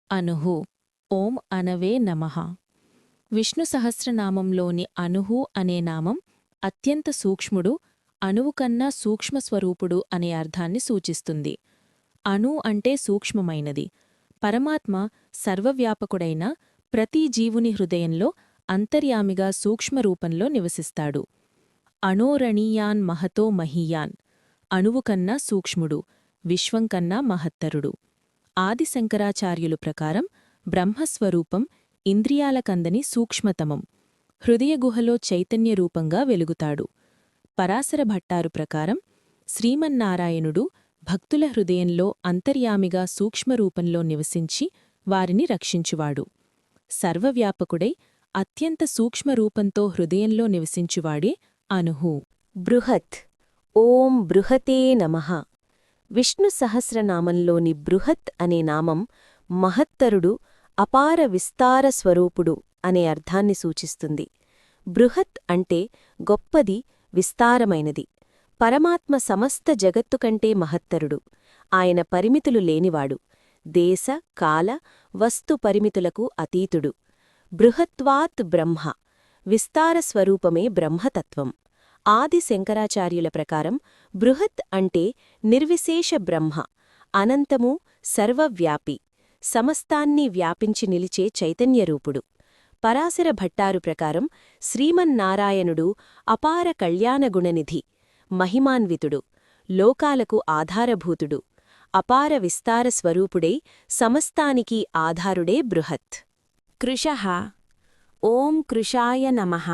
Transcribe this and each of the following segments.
అనుహు ఓం అనవే నమః. విష్ణు సహస్రనామంలోని అనుహు అనే నామం అత్యంత సూక్ష్ముడు, అణువుకన్నా సూక్ష్మస్వరూపుడు అనే అర్థాన్ని సూచిస్తుంది. అణు అంటే సూక్ష్మమైనది. పరమాత్మ సర్వవ్యాపకుడైన ప్రతి జీవుని హృదయంలో అంతర్యామిగా సూక్ష్మరూపంలో నివసిస్తాడు. అణోరణీయాన్ మహతో మహీయాన్, అణువుకన్నా సూక్ష్ముడు, విశ్వంకన్నా మహత్తరుడు. ఆదిశంకరాచార్యులు ప్రకారం బ్రహ్మస్వరూపం ఇంద్రియాలకందని సూక్ష్మతమం, హృదయగుహలో చైతన్యరూపంగా వెలుగుతాడు. పరాశర భట్టారు ప్రకారం శ్రీమన్నారాయణుడు భక్తుల హృదయంలో అంతర్యామిగా సూక్ష్మరూపంలో నివసించి వారిని రక్షించువాడు. సర్వవ్యాపకుడై అత్యంత సూక్ష్మరూపంతో హృదయంలో నివసించువాడే అనుహు. బృహత్. ఓం బృహతే నమః. విష్ణు సహస్రనామంలోని బృహత్ అనే నామం మహత్తరుడు, అపార విస్తార స్వరూపుడు అనే అర్థాన్ని సూచిస్తుంది. బృహత్ అంటే గొప్పది, విస్తారమైనది. పరమాత్మ సమస్త జగత్తు కంటే మహత్తరుడు. ఆయన పరిమితులు లేనివాడు. దేశ, కాల, వస్తు పరిమితులకు అతీతుడు. బృహత్వాత్ బ్రహ్మ. విస్తార స్వరూపమే బ్రహ్మతత్వం. ఆది శంకరాచార్యుల ప్రకారం బృహత్ అంటే నిర్విశేష బ్రహ్మ, అనంతము, సర్వవ్యాపి, సమస్తాన్ని వ్యాపించి నిలిచే చైతన్యరూపుడు. పరాశర భట్టారు ప్రకారం శ్రీమన్నారాయణుడు అపార కళ్యాణగుణనిధి, మహిమాన్వితుడు, లోకాలకు ఆధారభూతుడు, అపార విస్తార స్వరూపుడై సమస్తానికి ఆధారుడే బృహత్. కృశః. ఓం కృశాయ నమః.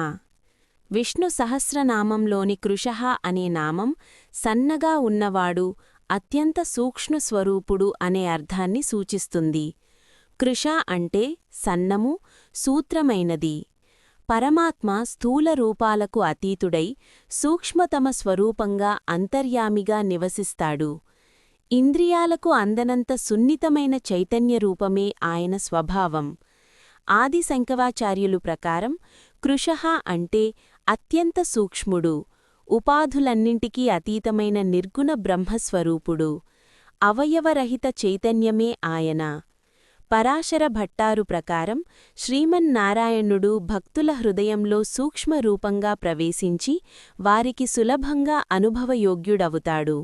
విష్ణు సహస్రనామంలోని కృశః అనే నామం సన్నగా ఉన్నవాడు, అత్యంత సూక్ష్మస్వరూపుడు అనే అర్థాన్ని సూచిస్తుంది. కృశ అంటే సన్నము, సూత్రమైనది. పరమాత్మ స్థూల రూపాలకు అతీతుడై సూక్ష్మతమ స్వరూపంగా అంతర్యామిగా నివసిస్తాడు. ఇంద్రియాలకు అందనంత సున్నితమైన చైతన్యరూపమే ఆయన స్వభావం. ఆది శంకరాచార్యులు ప్రకారం కృశః అంటే అత్యంత సూక్ష్ముడు, ఉపాధులన్నింటికీ అతీతమైన నిర్గుణ బ్రహ్మస్వరూపుడు, అవయవరహిత చైతన్యమే ఆయన. పరాశర భట్టారు ప్రకారం శ్రీమన్నారాయణుడు భక్తుల హృదయంలో సూక్ష్మరూపంగా ప్రవేశించి వారికి సులభంగా అనుభవయోగ్యుడవుతాడు.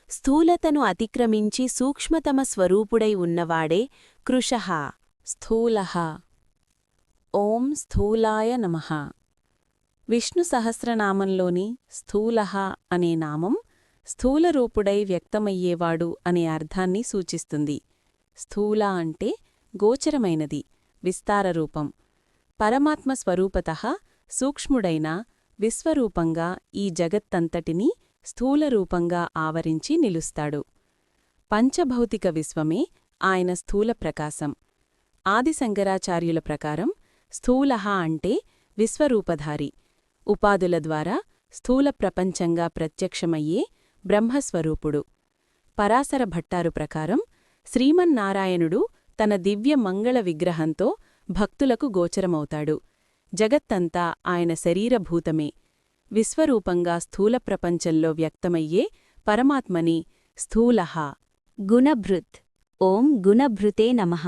స్థూలతను అతిక్రమించి సూక్ష్మతమ స్వరూపుడై ఉన్నవాడే కృశః. స్థూలః. ఓం స్థూలాయ నమః. విష్ణు సహస్రనామంలోని స్థూలః అనే నామం స్థూలరూపుడై వ్యక్తమయ్యేవాడు అనే అర్థాన్ని సూచిస్తుంది. స్థూల అంటే గోచరమైనది, విస్తారరూపం. పరమాత్మ స్వరూపతః సూక్ష్ముడైన విశ్వరూపంగా ఈ జగత్తంతటినీ స్థూలరూపంగా ఆవరించి నిలుస్తాడు. పంచభౌతిక విశ్వమే ఆయన స్థూల ప్రకాశం. ఆదిశంకరాచార్యుల ప్రకారం స్థూలః అంటే విశ్వరూపధారి, ఉపాధుల ద్వారా స్థూల ప్రపంచంగా ప్రత్యక్షమయ్యే బ్రహ్మస్వరూపుడు. పరాశర భట్టారు ప్రకారం శ్రీమన్నారాయణుడు తన దివ్య మంగళ విగ్రహంతో భక్తులకు గోచరమవుతాడు. జగత్తంతా ఆయన శరీరభూతమే. విశ్వరూపంగా స్థూల ప్రపంచంలో వ్యక్తమయ్యే పరమాత్మని స్థూలః. గుణభృత్. ఓం గుణభృతే నమః.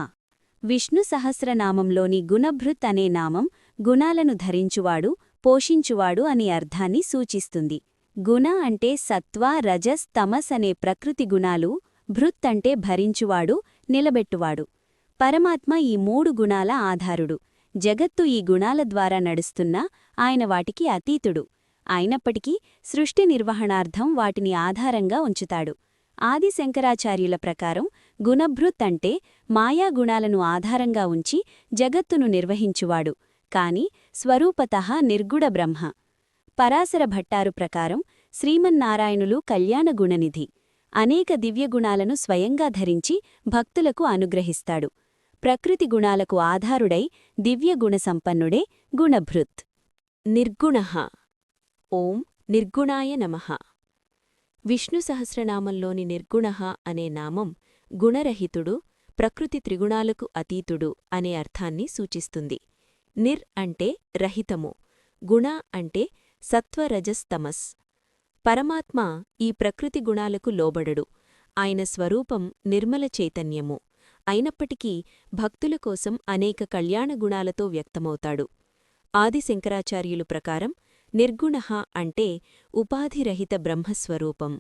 విష్ణు సహస్రనామంలోని గుణభృత్ అనే నామం గుణాలను ధరించువాడు, పోషించువాడు అనే అర్థాన్ని సూచిస్తుంది. గుణ అంటే సత్వ, రజస్, తమస్ అనే ప్రకృతి గుణాలు, భృత్ అంటే భరించువాడు, నిలబెట్టువాడు. పరమాత్మ ఈ మూడు గుణాల ఆధారుడు. జగత్తు ఈ గుణాల ద్వారా నడుస్తున్నా ఆయన వాటికి అతీతుడు. అయినప్పటికీ సృష్టి నిర్వహణార్థం వాటిని ఆధారంగా ఉంచుతాడు. ఆది శంకరాచార్యుల ప్రకారం గుణభృత్ అంటే మాయాగుణాలను ఆధారంగా ఉంచి జగత్తును నిర్వహించువాడు, కాని స్వరూపతః నిర్గుణ బ్రహ్మ. పరాశర భట్టారు ప్రకారం శ్రీమన్నారాయణులు కళ్యాణగుణనిధి. అనేక దివ్యగుణాలను స్వయంగా ధరించి భక్తులకు అనుగ్రహిస్తాడు. ప్రకృతి గుణాలకు ఆధారుడై దివ్యగుణసంపన్నుడే గుణభృత్. నిర్గుణః. ఓం నిర్గుణాయ నమః. విష్ణు సహస్రనామంలోని నిర్గుణః అనే నామం గుణరహితుడు, ప్రకృతి త్రిగుణాలకు అతీతుడు అనే అర్థాన్ని సూచిస్తుంది. నిర్ అంటే రహితము, గుణ అంటే సత్వరజస్తమస్. పరమాత్మ ఈ ప్రకృతి గుణాలకు లోబడడు. ఆయన స్వరూపం నిర్మల చైతన్యము. అయినప్పటికీ భక్తుల కోసం అనేక కళ్యాణ గుణాలతో వ్యక్తమవుతాడు. ఆది శంకరాచార్యులు ప్రకారం నిర్గుణః అంటే ఉపాధిరహిత బ్రహ్మస్వరూపం,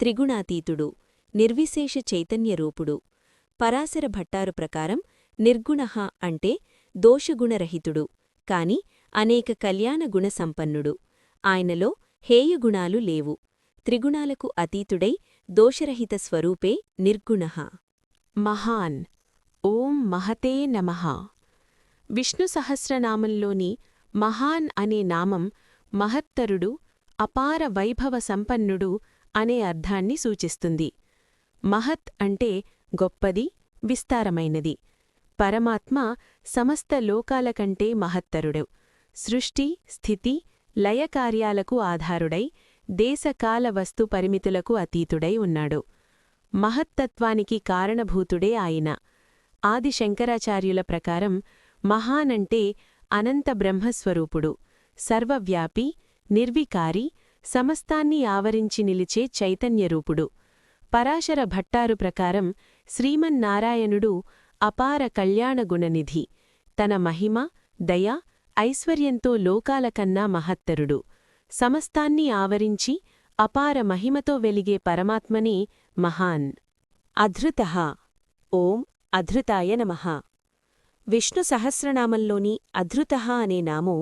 త్రిగుణాతీతుడు, నిర్విశేష చైతన్యరూపుడు. పరాశర భట్టారు ప్రకారం నిర్గుణః అంటే దోషగుణరహితుడు, కాని అనేక కళ్యాణ గుణసంపన్నుడు. ఆయనలో హేయగుణాలు లేవు. త్రిగుణాలకు అతీతుడై దోషరహిత స్వరూపే నిర్గుణః. మహాన్. ఓం మహతే నమః. విష్ణు సహస్రనామంలోని మహాన్ అనే నామం మహత్తరుడు, అపార వైభవ సంపన్నుడు అనే అర్థాన్ని సూచిస్తుంది. మహత్ అంటే గొప్పది, విస్తారమైనది. పరమాత్మ సమస్త లోకాల కంటే మహత్తరుడు. సృష్టి, స్థితి, లయకార్యాలకు ఆధారుడై దేశకాల వస్తు పరిమితులకు అతీతుడై ఉన్నాడు. మహత్తత్వానికి కారణభూతుడే ఆయన. ఆది శంకరాచార్యుల ప్రకారం మహానంటే అనంత బ్రహ్మస్వరూపుడు, సర్వవ్యాపి, నిర్వికారి, సమస్తాన్ని ఆవరించి నిలిచే చైతన్యరూపుడు. పరాశర భట్టారు ప్రకారం శ్రీమన్నారాయణుడు అపార కళ్యాణగుణనిధి. తన మహిమ, దయ, ఐశ్వర్యంతో లోకాలకన్నా మహత్తరుడు. సమస్తాన్ని ఆవరించి అపార మహిమతో వెలిగే పరమాత్మనే మహాన్. అధృతః. ఓం అధృతాయ నమః. విష్ణు సహస్రనామంలోని అధృతః అనే నామం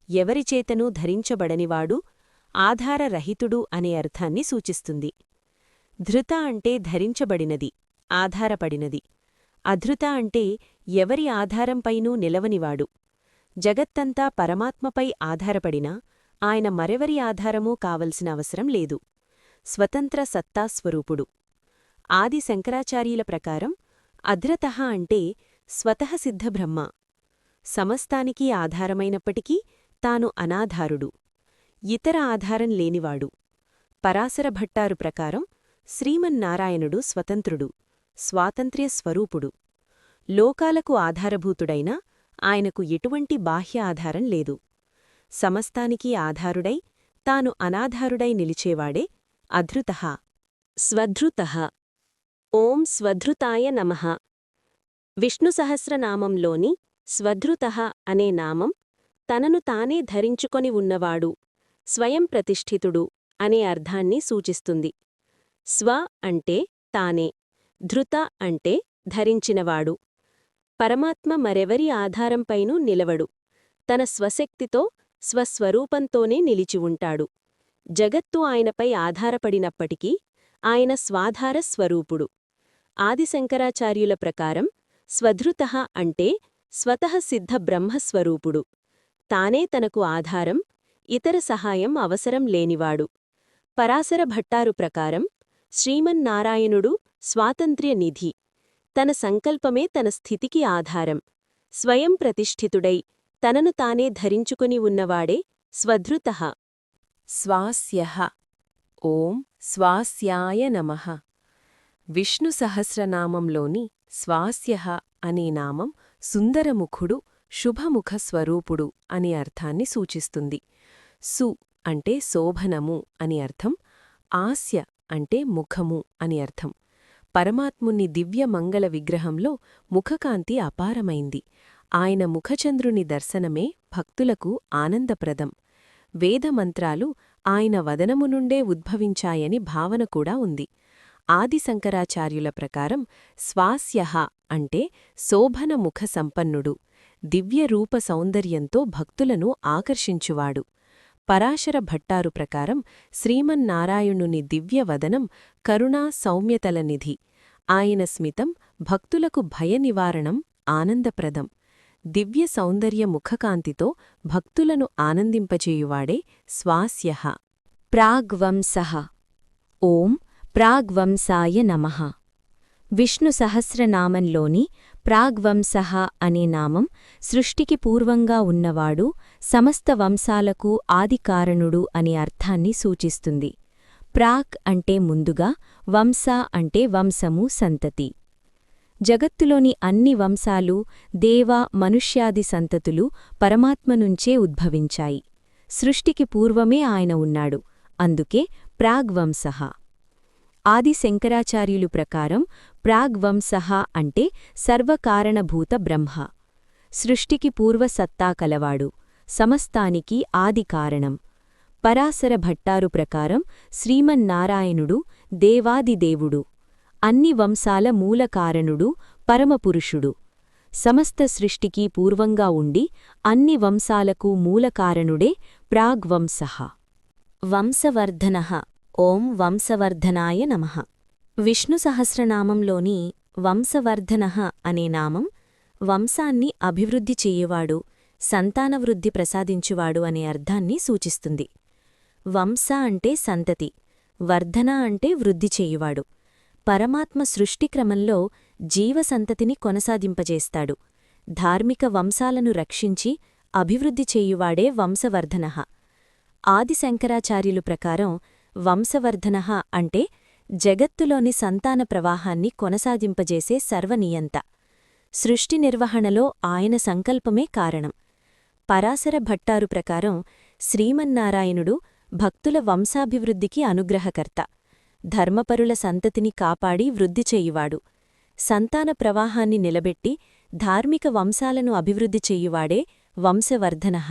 ఎవరిచేతనూ ధరించబడనివాడు, ఆధారరహితుడు అనే అర్థాన్ని సూచిస్తుంది. ధృత అంటే ధరించబడినది, ఆధారపడినది. అధృత అంటే ఎవరి ఆధారంపైనూ నిలవనివాడు. జగత్తంతా పరమాత్మపై ఆధారపడినా ఆయన మరెవరి ఆధారమూ కావలసిన అవసరం లేదు. స్వతంత్ర సత్తాస్వరూపుడు. ఆది శంకరాచార్యుల ప్రకారం అధృతః అంటే స్వతఃసిద్ధ బ్రహ్మ. సమస్తానికి ఆధారమైనప్పటికీ తాను అనాధారుడు, ఇతర ఆధారం లేనివాడు. పరాశర భట్టారు ప్రకారం శ్రీమన్నారాయణుడు స్వతంత్రుడు, స్వాతంత్ర్య స్వరూపుడు. లోకాలకు ఆధారభూతుడైనా ఆయనకు ఎటువంటి బాహ్య ఆధారం లేదు. సమస్తానికి ఆధారుడై తాను అనాధారుడై నిలిచేవాడే అధృతః. స్వధృతః. ఓం స్వధృతాయ నమః. విష్ణు సహస్రనామంలోని స్వధృతః అనే నామం తనను తానే ధరించుకొని ఉన్నవాడు, స్వయం ప్రతిష్ఠితుడు అనే అర్థాన్ని సూచిస్తుంది. స్వ అంటే తానే, ధృత అంటే ధరించినవాడు. పరమాత్మ మరెవరి ఆధారంపైనూ నిలవడు. తన స్వశక్తితో, స్వస్వరూపంతోనే నిలిచి ఉంటాడు. జగత్తు ఆయనపై ఆధారపడినప్పటికీ ఆయన స్వాధార స్వరూపుడు. ఆదిశంకరాచార్యుల ప్రకారం స్వధృతః అంటే స్వతఃసిద్ధ బ్రహ్మస్వరూపుడు. తానే తనకు ఆధారం, ఇతర సహాయం అవసరం లేనివాడు. పరాశర భట్టారు ప్రకారం శ్రీమన్నారాయణుడు స్వాతంత్ర్య నిధి. తన సంకల్పమే తన స్థితికి ఆధారం. స్వయం ప్రతిష్ఠితుడై తనను తానే ధరించుకుని ఉన్నవాడే స్వధృతః. స్వాస్యః. ఓం స్వాస్యాయ నమః. విష్ణు సహస్రనామంలోని స్వాస్యః అనే నామం సుందరముఖుడు, శుభముఖ స్వరూపుడు అనే అర్థాన్ని సూచిస్తుంది. సు అంటే శోభనము అని అర్థం, ఆస్య అంటే ముఖము అని అర్థం. పరమాత్ముని దివ్య మంగళ విగ్రహంలో ముఖకాంతి అపారమైంది. ఆయన ముఖచంద్రుని దర్శనమే భక్తులకు ఆనందప్రదం. వేదమంత్రాలు ఆయన వదనము నుండే ఉద్భవించాయని భావన కూడా ఉంది. ఆది శంకరాచార్యుల ప్రకారం స్వాస్యః అంటే శోభన ముఖ సంపన్నుడు, దివ్యరూప సౌందర్యంతో భక్తులను ఆకర్షించువాడు. పరాశర భట్టారు ప్రకారం శ్రీమన్నారాయణుని దివ్యవదనం కరుణా సౌమ్యతల నిధి. ఆయన స్మితం భక్తులకు భయనివారణం, ఆనందప్రదం. దివ్య సౌందర్య ముఖకాంతితో భక్తులను ఆనందింపచేయువాడే స్వాస్యః. ప్రాగ్వంసః. ఓం ప్రాగ్వంసాయ నమః. విష్ణు సహస్రనామంలోని ప్రాగ్వంసః అనే నామం సృష్టికి పూర్వంగా ఉన్నవాడు, సమస్త వంశాలకు ఆదికారణుడు అనే అర్థాన్ని సూచిస్తుంది. ప్రాక్ అంటే ముందుగా, వంస అంటే వంశము, సంతతి. జగత్తులోని అన్ని వంశాలు, దేవ, మనుష్యాది సంతతులు పరమాత్మనుంచే ఉద్భవించాయి. సృష్టికి పూర్వమే ఆయన ఉన్నాడు, అందుకే ప్రాగ్వంసః. ఆది శంకరాచార్యులు ప్రకారం ప్రాగ్వంశః అంటే సర్వకారణభూత బ్రహ్మ. సృష్టికి పూర్వసత్తా కలవాడు, సమస్తానికి ఆది కారణం. పరాశర భట్టారు ప్రకారం శ్రీమన్నారాయణుడు దేవాదిదేవుడు, అన్ని వంశాల మూలకారణుడు, పరమపురుషుడు. సమస్త సృష్టికి పూర్వంగా ఉండి అన్ని వంశాలకు మూలకారణుడే ప్రాగ్వంశః. వంశవర్ధనః. ఓం వంశవర్ధనాయ నమః. విష్ణు సహస్రనామంలోని వంశవర్ధనః అనే నామం వంశాన్ని అభివృద్ధి చెయ్యవాడు, సంతానవృద్ధి ప్రసాదించువాడు అనే అర్థాన్ని సూచిస్తుంది. వంశ అంటే సంతతి, వర్ధన అంటే వృద్ధి చేయువాడు. పరమాత్మ సృష్టిక్రమంలో జీవసంతతిని కొనసాగింపజేస్తాడు. ధార్మిక వంశాలను రక్షించి అభివృద్ధి చేయువాడే వంశవర్ధనః. ఆది శంకరాచార్యులు ప్రకారం వంశవర్ధనః అంటే జగత్తులోని సంతాన ప్రవాహాన్ని కొనసాగింపజేసే సర్వనియంత. సృష్టి నిర్వహణలో ఆయన సంకల్పమే కారణం. పరాశర భట్టారు ప్రకారం శ్రీమన్నారాయణుడు భక్తుల వంశాభివృద్ధికి అనుగ్రహకర్త, ధర్మపరుల సంతతిని కాపాడి వృద్ధి చేయువాడు. సంతాన ప్రవాహాన్ని నిలబెట్టి ధార్మిక వంశాలను అభివృద్ధి చేయువాడే వంశవర్ధనః.